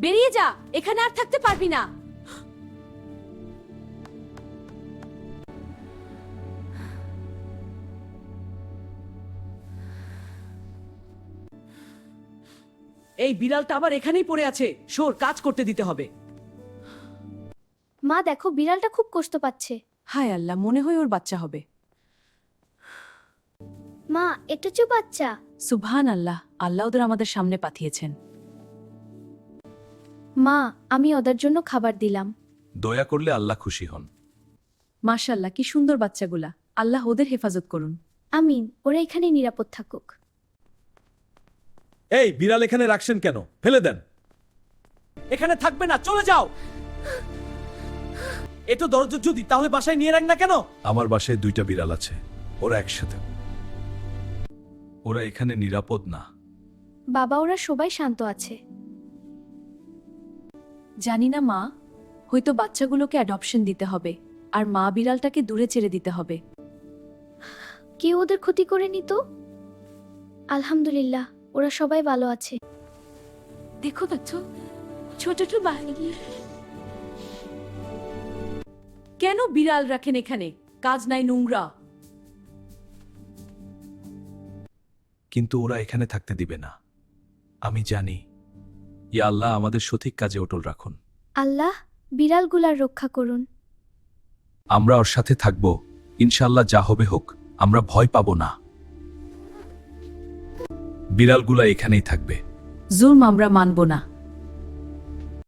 বেরিয়ে যা, এখানে আর থাকতে পারবি না। এই বিড়ালটা আবার এখানেই পড়ে আছে, সর, কাজ করতে দিতে হবে। মা দেখো, বিড়ালটা খুব কষ্ট পাচ্ছে। হায় আল্লাহ, মনে হয় ওর বাচ্চা হবে। মা, এটা চুপ বাচ্চা। সুবহান আল্লাহ, আল্লাহ ওদের আমাদের সামনে পাঠিয়েছেন। মা, আমি ওদের জন্য খাবার দিলাম। দয়া করলে আল্লাহ খুশি হন। মাশাআল্লাহ, কি সুন্দর বাচ্চাগুলা। আল্লাহ ওদের হেফাজত করুন। আমিন, ওরা এখানে নিরাপদ থাকুক। এই বিড়াল এখানে রাখছেন কেন? ফেলে দেন। এখানে থাকবে না, চলে যাও। এ তো দরজা যদি, তাহলে বাসায় নিয়ে রাখ না কেন? আমার বাসায় 2টা বিড়াল আছে, ওরা একসাথে। ওরা এখানে নিরাপদ না। বাবা, ওরা সবাই শান্ত আছে। জানি না মা, হয়তো বাচ্চাগুলোকে অ্যাডপশন দিতে হবে, আর মা বিড়ালটাকে দূরে ছেড়ে দিতে হবে। কেউ ওদের ক্ষতি করেনি তো? আলহামদুলিল্লাহ, ওরা সবাই ভালো আছে। দেখো দেখো, ছোট ছোট বাহিনী। কেন বিড়াল রাখেন এখানে? কাজ নাই, নোংরা। কিন্তু ওরা এখানে থাকতে দিবে না, আমি জানি। ইয়া আল্লাহ, আমাদের সঠিক কাজে অটল রাখুন। আল্লাহ, বিড়ালগুলার রক্ষা করুন। আমরা ওর সাথে থাকব, ইনশাআল্লাহ, যা হবে হোক, আমরা ভয় পাবো না। বিড়ালগুলা এখানেই থাকবে। জুলম আমরা মানব না।